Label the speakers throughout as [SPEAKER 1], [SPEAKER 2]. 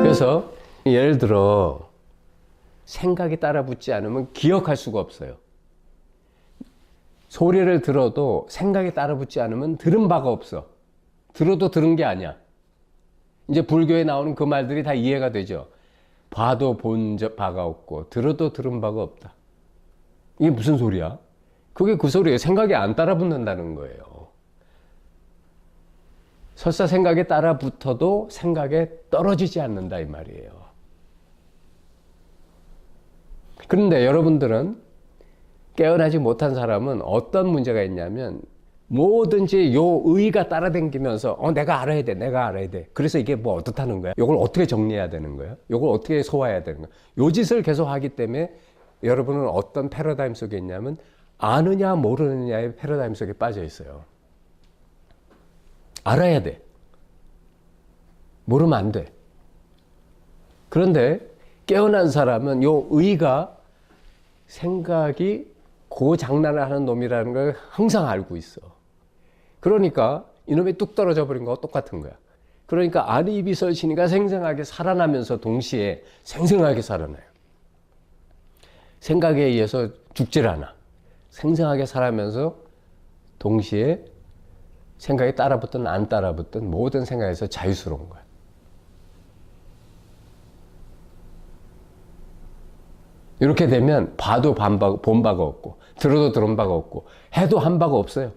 [SPEAKER 1] 그래서 예를 들어 생각이 따라붙지 않으면 기억할 수가 없어요. 소리를 들어도 생각이 따라붙지 않으면 들은 바가 없어. 들어도 들은 게 아니야. 이제 불교에 나오는 그 말들이 다 이해가 되죠. 봐도 본 바가 없고 들어도 들은 바가 없다. 이게 무슨 소리야? 그게 그 소리예요. 생각이 안 따라붙는다는 거예요. 설사 생각에 따라붙어도 생각에 떨어지지 않는다 이 말이에요. 그런데 여러분들은 깨어나지 못한 사람은 어떤 문제가 있냐면 뭐든지 요 의가 따라다니면서 내가 알아야 돼, 내가 알아야 돼. 그래서 이게 뭐 어떻다는 거야? 요걸 어떻게 정리해야 되는 거야? 요걸 어떻게 소화해야 되는 거야? 요 짓을 계속 하기 때문에 여러분은 어떤 패러다임 속에 있냐면 아느냐 모르느냐의 패러다임 속에 빠져 있어요. 알아야 돼. 모르면 안 돼. 그런데 깨어난 사람은 요 의가 생각이 그 장난을 하는 놈이라는 걸 항상 알고 있어. 그러니까 이놈이 뚝 떨어져 버린 거와 똑같은 거야. 그러니까 안이비설신이가 생생하게 살아나면서 동시에 생생하게 살아나요. 생각에 의해서 죽질 않아. 생생하게 살아면서 동시에 생각이 따라붙든 안 따라붙든 모든 생각에서 자유스러운 거야. 이렇게 되면 봐도 본 바가 없고 들어도 들은 바가 없고 해도 한 바가 없어요.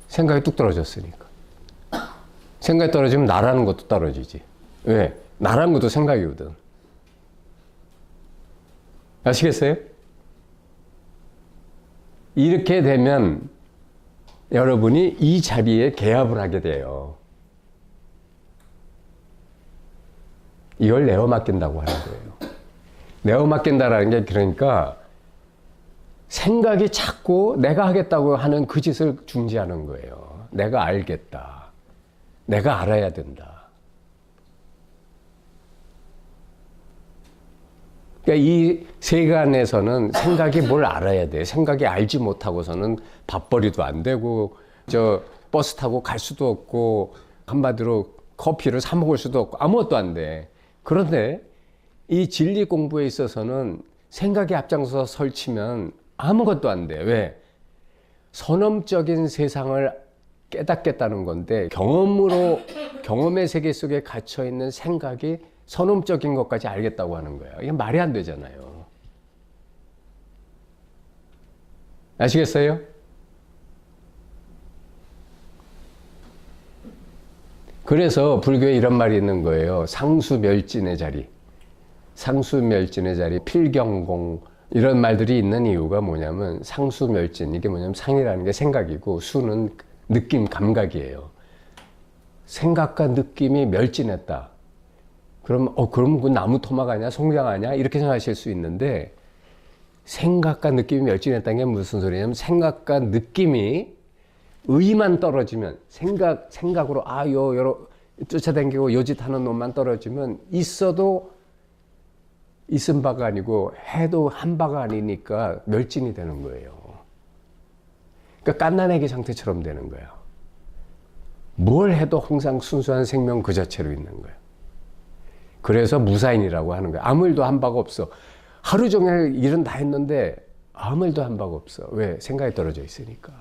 [SPEAKER 1] 생각이 뚝 떨어졌으니까. 생각이 떨어지면 나라는 것도 떨어지지. 왜? 나라는 것도 생각이거든. 아시겠어요? 이렇게 되면 여러분이 이 자리에 개합을 하게 돼요. 이걸 내어 맡긴다고 하는 거예요. 내어 맡긴다라는 게 그러니까 생각이 자꾸 내가 하겠다고 하는 그 짓을 중지하는 거예요. 내가 알겠다. 내가 알아야 된다. 그러니까 이 세간에서는 생각이 뭘 알아야 돼. 생각이 알지 못하고서는 밥벌이도 안 되고 버스 타고 갈 수도 없고 한마디로 커피를 사 먹을 수도 없고 아무것도 안 돼. 그런데 이 진리 공부에 있어서는 생각이 앞장서서 설치면 아무것도 안 돼. 왜? 선엄적인 세상을 깨닫겠다는 건데 경험의 세계 속에 갇혀 있는 생각이 선엄적인 것까지 알겠다고 하는 거예요. 이게 말이 안 되잖아요. 아시겠어요? 그래서 불교에 이런 말이 있는 거예요. 상수멸진의 자리. 상수멸진의 자리, 필경공 이런 말들이 있는 이유가 뭐냐면 상수멸진, 이게 뭐냐면 상이라는 게 생각이고 수는 느낌, 감각이에요. 생각과 느낌이 멸진했다. 그럼 그 나무 토막 아니야? 송장 아니야? 이렇게 생각하실 수 있는데 생각과 느낌이 멸진했다는 게 무슨 소리냐면 생각과 느낌이 의만 떨어지면 생각으로 쫓아다니고 요짓하는 놈만 떨어지면 있어도 있은 바가 아니고 해도 한 바가 아니니까 멸진이 되는 거예요. 그러니까 깐난애기 상태처럼 되는 거예요. 뭘 해도 항상 순수한 생명 그 자체로 있는 거예요. 그래서 무사인이라고 하는 거예요. 아무 일도 한 바가 없어. 하루 종일 일은 다 했는데 아무 일도 한 바가 없어. 왜? 생각이 떨어져 있으니까.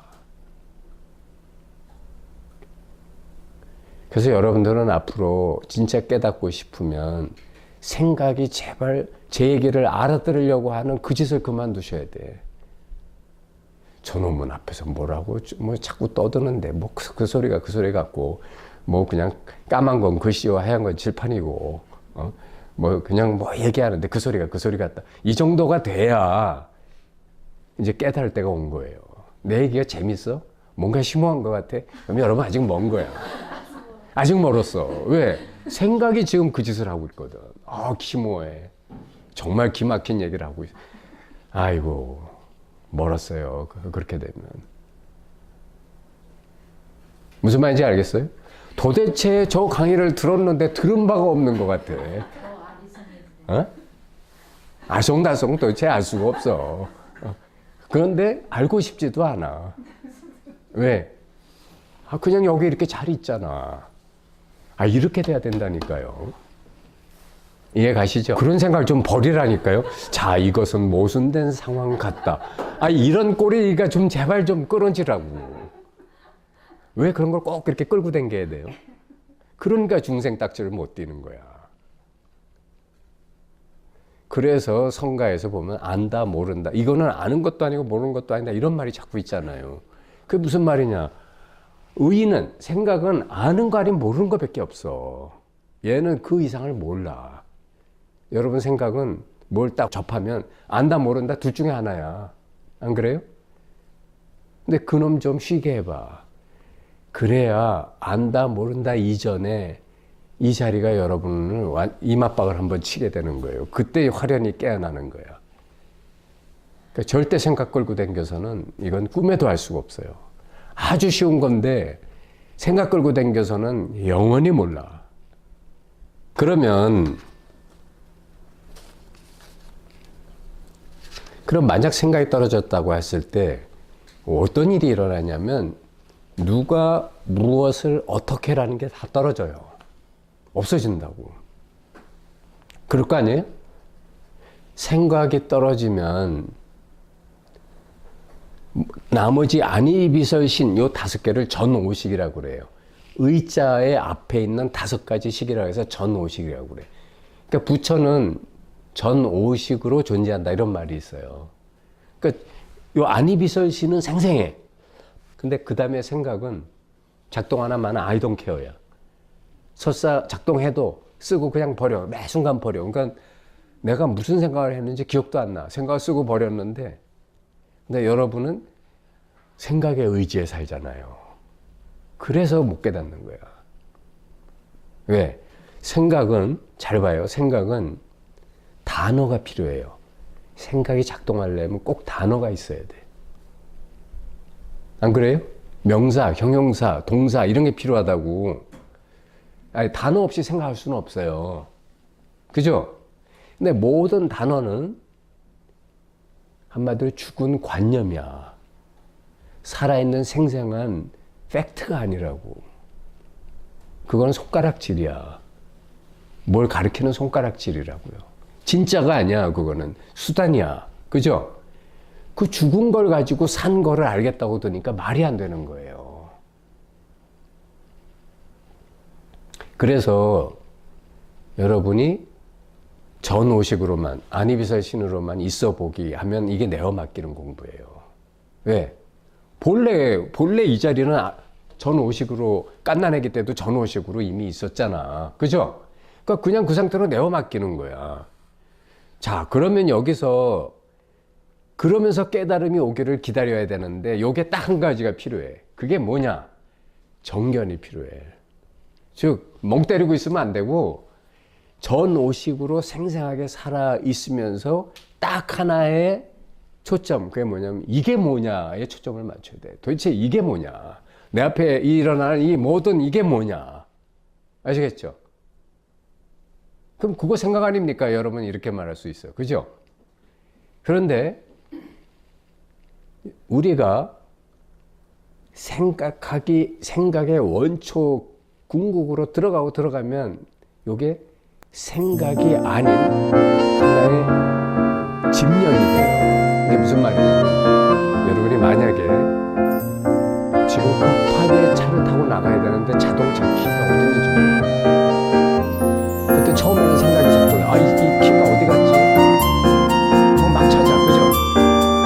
[SPEAKER 1] 그래서 여러분들은 앞으로 진짜 깨닫고 싶으면 생각이 제발 제 얘기를 알아들으려고 하는 그 짓을 그만두셔야 돼. 저놈은 앞에서 뭐라고 자꾸 떠드는데 그 소리가 그 소리 같고 그냥 까만 건 글씨와 하얀 건 칠판이고 그냥 얘기하는데 그 소리가 그 소리 같다. 이 정도가 돼야 이제 깨달을 때가 온 거예요. 내 얘기가 재밌어? 뭔가 심오한 것 같아? 그럼 여러분 아직 먼 거야. 아직 멀었어. 왜? 생각이 지금 그 짓을 하고 있거든. 기모해. 정말 기막힌 얘기를 하고 있어. 아이고, 멀었어요. 그렇게 되면. 무슨 말인지 알겠어요? 도대체 저 강의를 들었는데 들은 바가 없는 것 같아. 아송다송 도대체 알 수가 없어. 그런데 알고 싶지도 않아. 왜? 그냥 여기 이렇게 잘 있잖아. 이렇게 돼야 된다니까요. 이해 가시죠? 그런 생각을 좀 버리라니까요. 자, 이것은 모순된 상황 같다. 이런 꼬리가 좀 제발 좀 끊어지라고. 왜 그런 걸 꼭 그렇게 끌고 다녀야 돼요? 그러니까 중생 딱지를 못 띄는 거야. 그래서 성가에서 보면 안다, 모른다. 이거는 아는 것도 아니고 모르는 것도 아니다. 이런 말이 자꾸 있잖아요. 그게 무슨 말이냐? 의는, 생각은 아는 거 아니면 모르는 것밖에 없어. 얘는 그 이상을 몰라. 여러분 생각은 뭘 딱 접하면 안다, 모른다 둘 중에 하나야. 안 그래요? 근데 그놈 좀 쉬게 해봐. 그래야 안다, 모른다 이전에 이 자리가 여러분을 이맛박을 한번 치게 되는 거예요. 그때 화련이 깨어나는 거야. 그러니까 절대 생각 끌고 댕겨서는 이건 꿈에도 알 수가 없어요. 아주 쉬운 건데 생각 끌고 댕겨서는 영원히 몰라. 그럼 만약 생각이 떨어졌다고 했을 때 어떤 일이 일어나냐면 누가 무엇을 어떻게 라는 게 다 떨어져요. 없어진다고. 그럴 거 아니에요? 생각이 떨어지면 나머지 안이비설신 요 5개를 전오식이라고 그래요. 의자의 앞에 있는 5가지 식이라고 해서 전오식이라고 그래요. 그러니까 부처는 전오식으로 존재한다 이런 말이 있어요. 그러니까 요 안이비설신은 생생해. 근데 그 다음에 생각은 작동하나 마나 I don't care야. 설사 작동해도 쓰고 그냥 버려. 매 순간 버려. 그러니까 내가 무슨 생각을 했는지 기억도 안 나. 생각을 쓰고 버렸는데 근데 여러분은 생각에 의지해 살잖아요. 그래서 못 깨닫는 거야. 왜? 생각은, 잘 봐요. 생각은 단어가 필요해요. 생각이 작동하려면 꼭 단어가 있어야 돼. 안 그래요? 명사, 형용사, 동사 이런 게 필요하다고. 단어 없이 생각할 수는 없어요. 그죠? 근데 모든 단어는 한마디로 죽은 관념이야. 살아있는 생생한 팩트가 아니라고. 그건 손가락질이야. 뭘 가리키는 손가락질이라고요. 진짜가 아니야. 그거는 수단이야. 그죠? 그 죽은 걸 가지고 산 거를 알겠다고 드니까 말이 안 되는 거예요. 그래서 여러분이 전오식으로만, 안이비설신으로만 있어 보기 하면 이게 내어 맡기는 공부예요. 왜? 본래 이 자리는 전오식으로, 깐난애기 때도 전오식으로 이미 있었잖아. 그죠? 그러니까 그냥 그 상태로 내어 맡기는 거야. 자, 그러면 여기서 그러면서 깨달음이 오기를 기다려야 되는데 요게 딱 한 가지가 필요해. 그게 뭐냐? 정견이 필요해. 즉, 멍 때리고 있으면 안 되고 전오식으로 생생하게 살아 있으면서 딱 하나의 초점, 그게 뭐냐면 이게 뭐냐에 초점을 맞춰야 돼. 도대체 이게 뭐냐? 내 앞에 일어나는 이 모든 이게 뭐냐? 아시겠죠? 그럼 그거 생각 아닙니까? 여러분 이렇게 말할 수 있어요. 그죠? 그런데 우리가 생각의 원초 궁극으로 들어가면 이게 생각이 아닌 하나의 집념이 돼요. 이게 무슨 말이냐면 여러분이 만약에 지금 급하게 차를 타고 나가야 되는데 자동차 키가 어디 있는지 몰라요. 그때 처음에는 생각이 작동해. 이 키가 어디 갔지? 막 찾아. 그죠?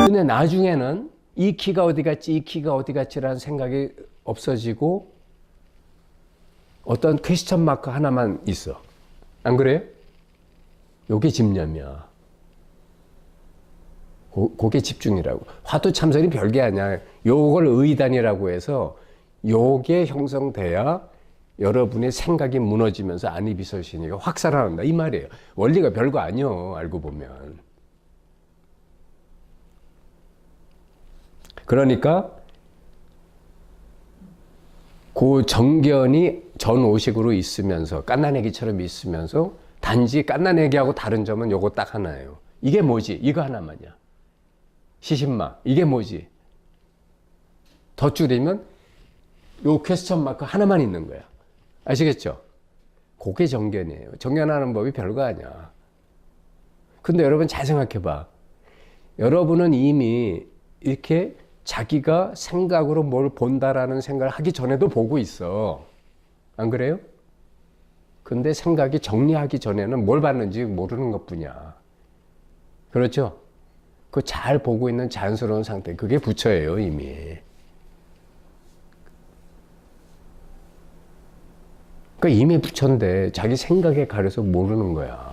[SPEAKER 1] 근데 나중에는 이 키가 어디 갔지? 이 키가 어디 갔지라는 생각이 없어지고 어떤 퀘스천 마크 하나만 있어. 안 그래요? 요게 집념이야. 그게 집중이라고. 화두 참선이 별게 아니야. 요걸 의단이라고 해서 요게 형성돼야 여러분의 생각이 무너지면서 안이비설신이가 확 살아난다. 이 말이에요. 원리가 별거 아니요. 알고 보면. 그러니까 그 정견이 전오식으로 있으면서 깐난애기처럼 있으면서 단지 깐난애기하고 다른 점은 요거 딱 하나예요. 이게 뭐지? 이거 하나만이야. 시신마. 이게 뭐지? 더 줄이면 요 퀘스천 마크 하나만 있는 거야. 아시겠죠? 그게 정견이에요. 정견하는 법이 별거 아니야. 근데 여러분 잘 생각해 봐. 여러분은 이미 이렇게 자기가 생각으로 뭘 본다라는 생각을 하기 전에도 보고 있어. 안 그래요? 근데 생각이 정리하기 전에는 뭘 봤는지 모르는 것뿐이야. 그렇죠? 그 잘 보고 있는 자연스러운 상태. 그게 부처예요, 이미. 그러니까 이미 부처인데 자기 생각에 가려서 모르는 거야.